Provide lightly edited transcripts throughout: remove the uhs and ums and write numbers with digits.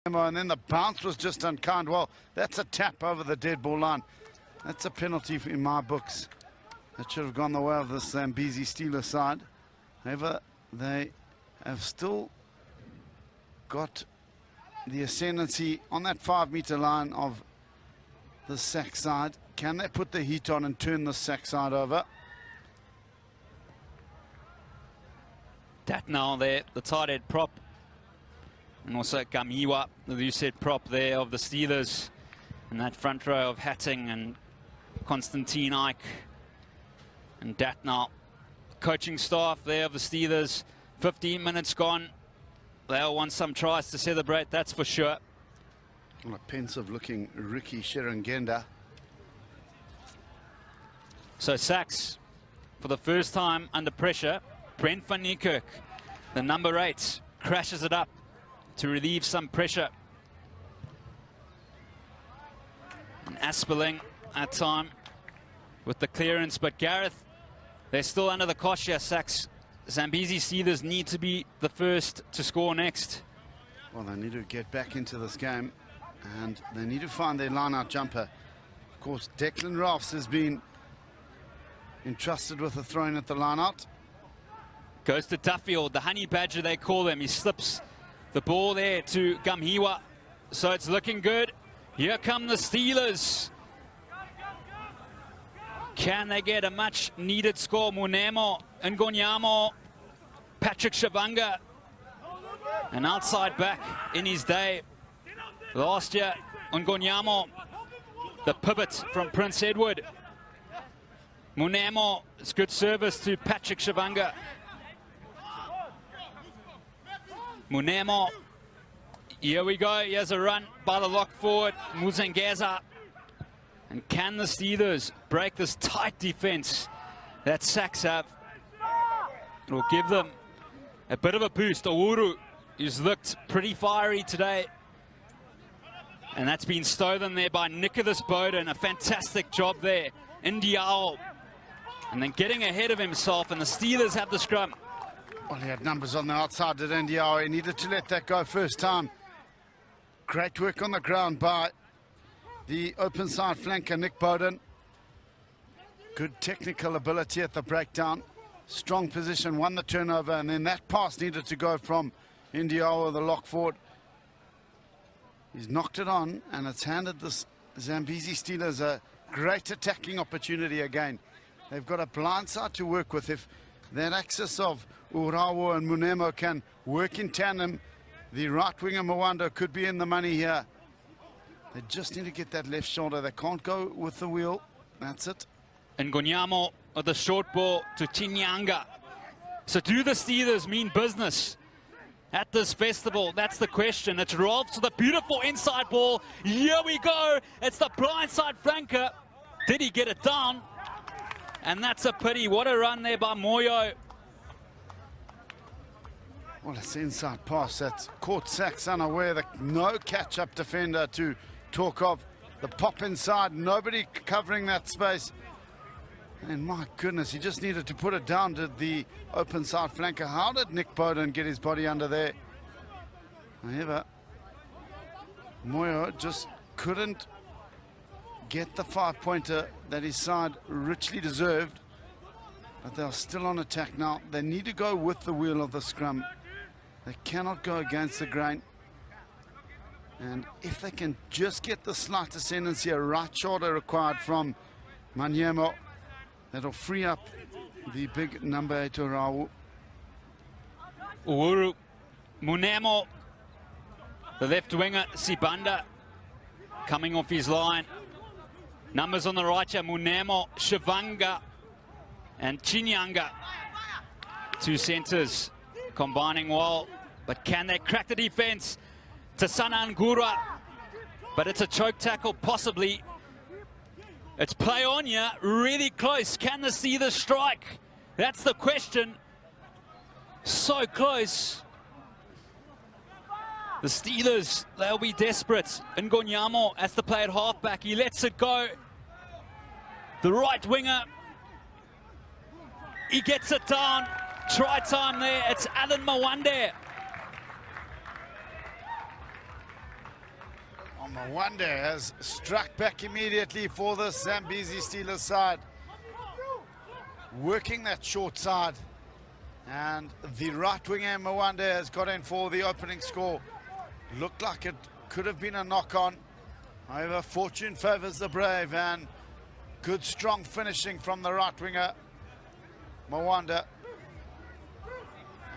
And then the bounce was just unkind. Well, that's a tap over the dead ball line. That's a penalty in my books. That should have gone the way of the Zambezi Steelers side. However, they have still got the ascendancy on that 5-meter line of the SACS side. Can they put the heat on and turn the SACS side over? That now there, the tight head prop. And also Gamiwa, the you said prop there of the Steelers. And that front row of Hatting and Constantine Ike. And that now, coaching staff there of the Steelers. 15 minutes gone. They'll want some tries to celebrate, that's for sure. Well, a pensive-looking Ricky Sherengenda. So SACS, for the first time under pressure, Brent van Niekerk, the number 8, crashes it up to relieve some pressure. And Asperling at time with the clearance, but Gareth, they're still under the cosh here, SACS. Zambezi Steelers need to be the first to score next. Well, they need to get back into this game, and they need to find their line-out jumper. Of course, Declan Ralphs has been entrusted with a throw-in at the line-out. Goes to Duffield, the honey badger they call him. He slips the ball there to Gamhiwa. So it's looking good. Here come the Steelers. Can they get a much-needed score? Munemo, Ngonyamo, Patrick Shavanga, an outside back in his day. Last year, Ngonyamo, the pivot from Prince Edward. Munemo, it's good service to Patrick Shavanga. Munemo, here we go, here's a run by the lock forward, Muzengeza. And can the Steelers break this tight defense that SACS have? It will give them a bit of a boost. Owuru, who's looked pretty fiery today. And that's been stolen there by Nicholas Bowden, a fantastic job there. Indiao, and then getting ahead of himself, and the Steelers have the scrum. Well, he had numbers on the outside, did Ndiaye. He needed to let that go first time. Great work on the ground by the open side flanker, Nick Bowden. Good technical ability at the breakdown. Strong position, won the turnover, and then that pass needed to go from Ndiaye, the lock forward. He's knocked it on, and it's handed the Zambezi Steelers a great attacking opportunity again. They've got a blind side to work with. If that axis of Urawo and Munemo can work in tandem, the right winger Mwando could be in the money here. They just need to get that left shoulder. They can't go with the wheel. That's it. And Ngonyamo of the short ball to Chinyanga. So do the Steelers mean business at this festival? That's the question. It's Rolfs with a beautiful inside ball. Here we go. It's the blindside flanker. Did he get it down? And that's a pity. What a run there by Moyo. Well, it's inside pass that's caught SACS unaware. No catch-up defender to talk of. The pop inside, nobody covering that space. And my goodness, he just needed to put it down to the open side flanker. How did Nick Bowden get his body under there? However, Moyo just couldn't get the 5-pointer that his side richly deserved. But they're still on attack now. They need to go with the wheel of the scrum. They cannot go against the grain. And if they can just get the slight ascendancy, a right shoulder required from Manyemo, that'll free up the big number 8 Urawu. Owuru, Munemo, the left winger, Sibanda, coming off his line. Numbers on the right here, Munemo, Shavanga, and Chinyanga. Two centres combining well, but can they crack the defense? Tasana Ngura, but it's a choke tackle, possibly. It's play on here, really close. Can they see the strike? That's the question. So close. The Steelers, they'll be desperate. Ngonyamo has to play at halfback. He lets it go. The right winger, he gets it down. Try time there. It's Alan Mwande. Mwanda has struck back immediately for the Zambezi Steelers side. Working that short side. And the right winger, Mwanda, has got in for the opening score. Looked like it could have been a knock-on. However, fortune favours the brave, and good, strong finishing from the right winger, Mwanda.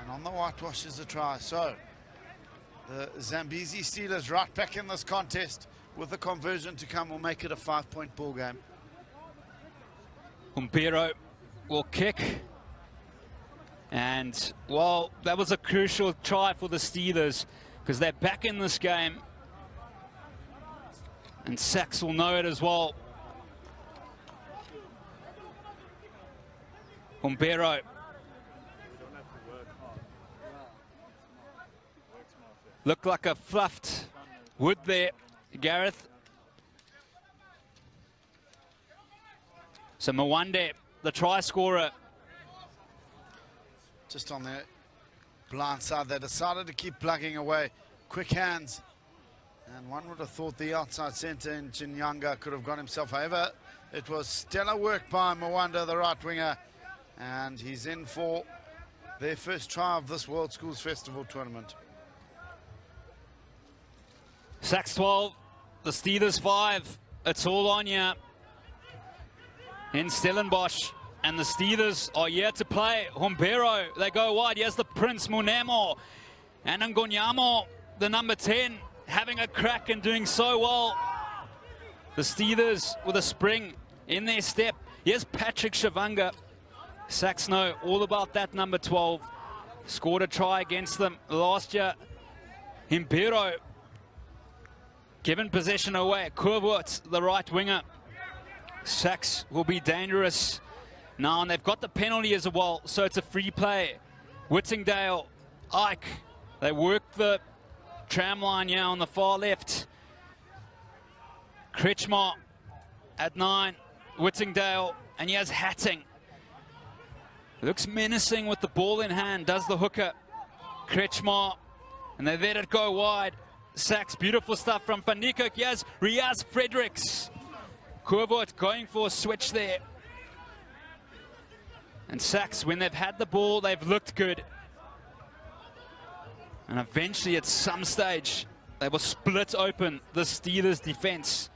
And on the whitewash is a try. So, the Zambezi Steelers right back in this contest with the conversion to come will make it a 5-point ball game. Humpero will kick. And, well, that was a crucial try for the Steelers because they're back in this game. And SACS will know it as well. Humpero. Looked like a fluffed wood there, Gareth. So Mwanda, the try scorer. Just on the blind side, they decided to keep plugging away. Quick hands. And one would have thought the outside centre in Chinyanga could have got himself. However, it was stellar work by Mwanda, the right winger. And he's in for their first try of this World Schools Festival tournament. SACS 12, the Steelers 5. It's all on you in Stellenbosch. And the Steelers are here to play. Humpero, they go wide. Here's the Prince, Munemo. And Ngonyamo, the number 10, having a crack and doing so well. The Steelers with a spring in their step. Here's Patrick Shavanga. SACS know all about that number 12. Scored a try against them last year. Humpero given possession away. Kurwitz, the right winger. SACS will be dangerous now, and they've got the penalty as well, so it's a free play. Whittingdale, Ike, they work the tram line here on the far left. Kretschmar at 9, Whittingdale, and he has Hatting. Looks menacing with the ball in hand, does the hooker. Kretschmar, and they let it go wide. SACS, beautiful stuff from Van Niekerk. Yes, Riaz Fredericks. Kurvort going for a switch there. And SACS, when they've had the ball, they've looked good. And eventually, at some stage, they will split open the Steelers' defense.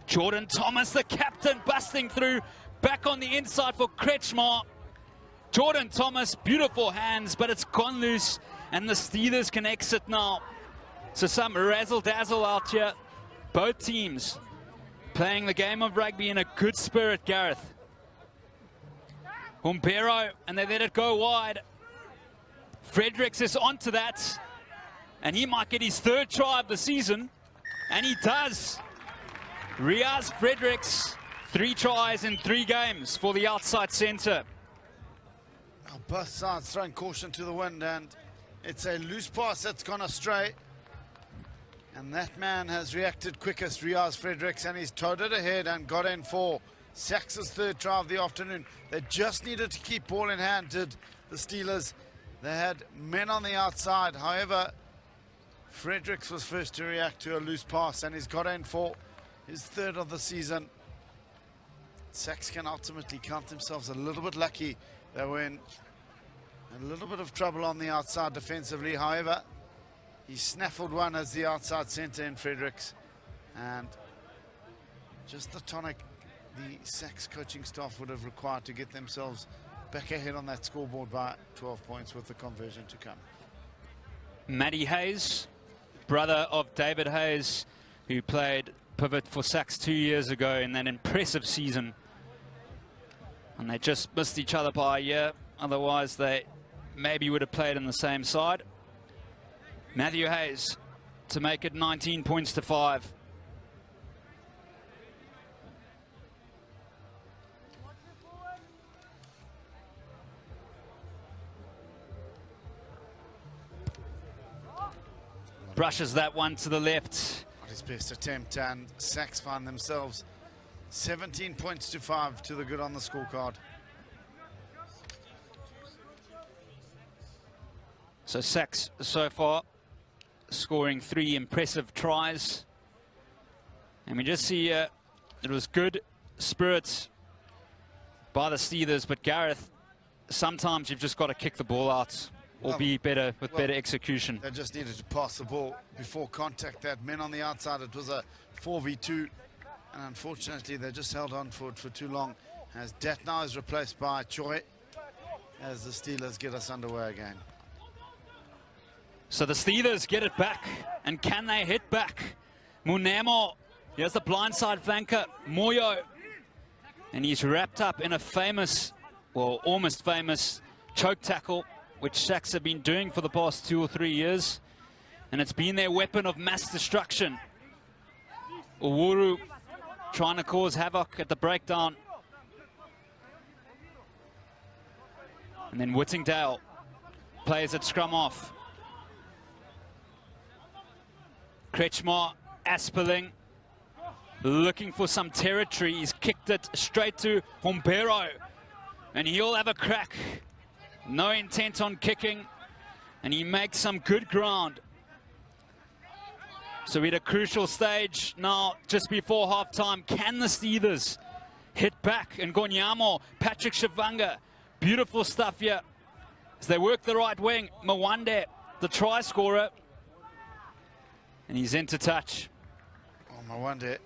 Jordan Thomas, the captain, busting through. Back on the inside for Kretschmar. Jordan Thomas, beautiful hands, but it's gone loose. And the Steelers can exit now. So some razzle-dazzle out here. Both teams playing the game of rugby in a good spirit, Gareth. Humpero, and they let it go wide. Fredericks is onto that. And he might get his 3rd try of the season. And he does. Riaz Fredericks, 3 tries in 3 games for the outside centre. Both sides throwing caution to the wind, and it's a loose pass that's gone astray. And that man has reacted quickest, Riaz Fredericks, and he's towed it ahead and got in for SACS' 3rd try of the afternoon. They just needed to keep ball in hand, did the Steelers. They had men on the outside. However, Fredericks was first to react to a loose pass, and he's got in for his 3rd of the season. SACS can ultimately count themselves a little bit lucky. They were in a little bit of trouble on the outside defensively. However, he snaffled one as the outside centre in Fredericks. And just the tonic the SACS coaching staff would have required to get themselves back ahead on that scoreboard by 12 points with the conversion to come. Matty Hayes, brother of David Hayes, who played pivot for SACS 2 years ago in that impressive season. And they just missed each other by a year. Otherwise, they maybe would have played in the same side. Matthew Hayes to make it 19 points to 5. Brushes that one to the left. Not his best attempt, and SACS find themselves 17 points to 5 to the good on the scorecard. So SACS so far scoring 3 impressive tries. And we just see it was good spirits by the Steelers, but Gareth, sometimes you've just got to kick the ball out or be better with better execution. They just needed to pass the ball before contact. That men on the outside, it was a 4v2, and unfortunately they just held on for it for too long, as Dat now is replaced by Choi, as the Steelers get us underway again. So the Steelers get it back, and can they hit back? Munemo, here's the blindside flanker, Moyo, and he's wrapped up in a famous, well, almost famous choke tackle, which SACS have been doing for the past 2 or 3 years, and it's been their weapon of mass destruction. Owuru trying to cause havoc at the breakdown. And then Whittingdale plays at scrum off. Kretschmar, Asperling, looking for some territory. He's kicked it straight to Hombero, and he'll have a crack. No intent on kicking, and he makes some good ground. So we're at a crucial stage now, just before halftime. Can the Steelers hit back? And Gonyamo, Patrick Shavanga, beautiful stuff here as they work the right wing. Mwande, the try scorer, and he's into touch. Oh, Mwande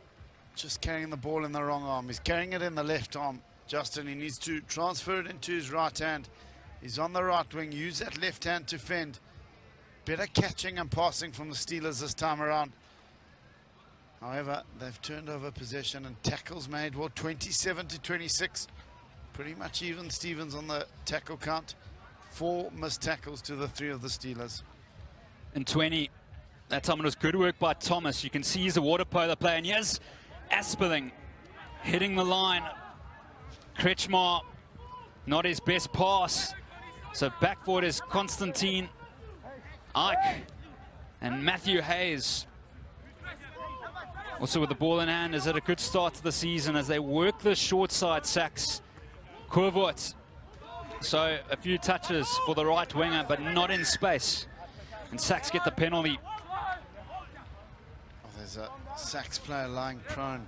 just carrying the ball in the wrong arm. He's carrying it in the left arm. Justin, he needs to transfer it into his right hand. He's on the right wing. Use that left hand to fend. Better catching and passing from the Steelers this time around. However, they've turned over possession and tackles made. Well, 27-26. Pretty much even Stevens on the tackle count. 4 missed tackles to the 3 of the Steelers. And 20. That time it was good work by Thomas. You can see he's a water polo player. And here's Asperling hitting the line. Kretschmar, not his best pass. So back forward is Constantine Ike and Matthew Hayes. Also with the ball in hand, is it a good start to the season as they work the short side SACS. Kurvort. So a few touches for the right winger, but not in space. And SACS get the penalty. Oh, there's a SACS player lying prone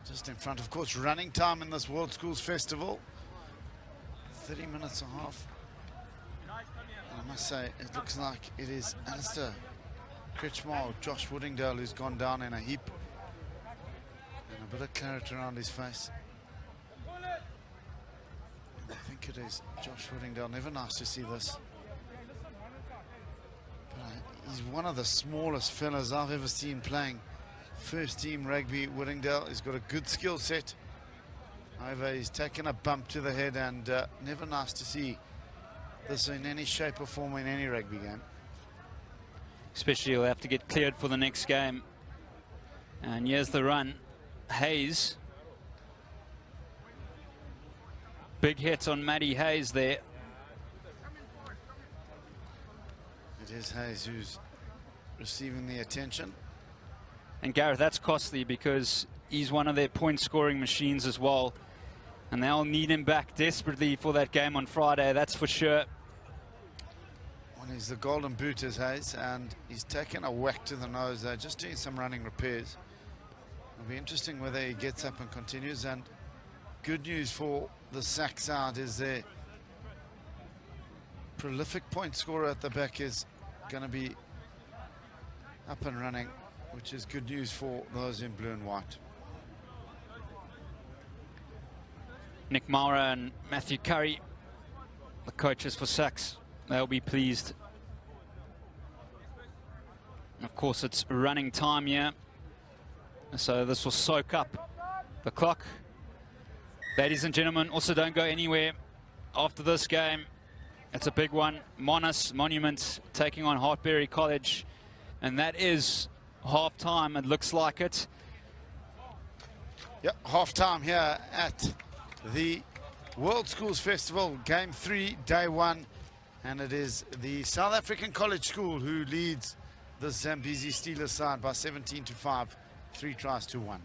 just in front. Of course, running time in this World Schools Festival, 30 minutes and a half. And I must say, it looks like it is Alistair Kretschmar or Josh Whittingdale who's gone down in a heap. And a bit of claret around his face. I think it is Josh Whittingdale. Never nice to see this. But he's one of the smallest fellas I've ever seen playing first team rugby. Whittingdale, he's got a good skill set. However, he's taken a bump to the head, and never nice to see this in any shape or form in any rugby game. Especially he'll have to get cleared for the next game. And here's the run. Hayes. Big hit on Matty Hayes there. It is Hayes who's receiving the attention. And Gareth, that's costly because he's one of their point scoring machines as well. And they'll need him back desperately for that game on Friday, that's for sure. Well, he's the golden boot is Hayes, and he's taken a whack to the nose. They're just doing some running repairs. It'll be interesting whether he gets up and continues. And good news for the SACS side is their prolific point scorer at the back is going to be up and running, which is good news for those in blue and white. Nick Maurer and Matthew Curry, the coaches for SACS, they'll be pleased. And of course, it's running time here, so this will soak up the clock. Ladies and gentlemen, also don't go anywhere after this game. It's a big one. Monument taking on Hartberry College, and that is half-time. It looks like it. Yep, half-time here at the World Schools Festival, Game 3, Day 1. And it is the South African College School who leads the Zambezi Steelers side by 17-5, 3 tries to 1.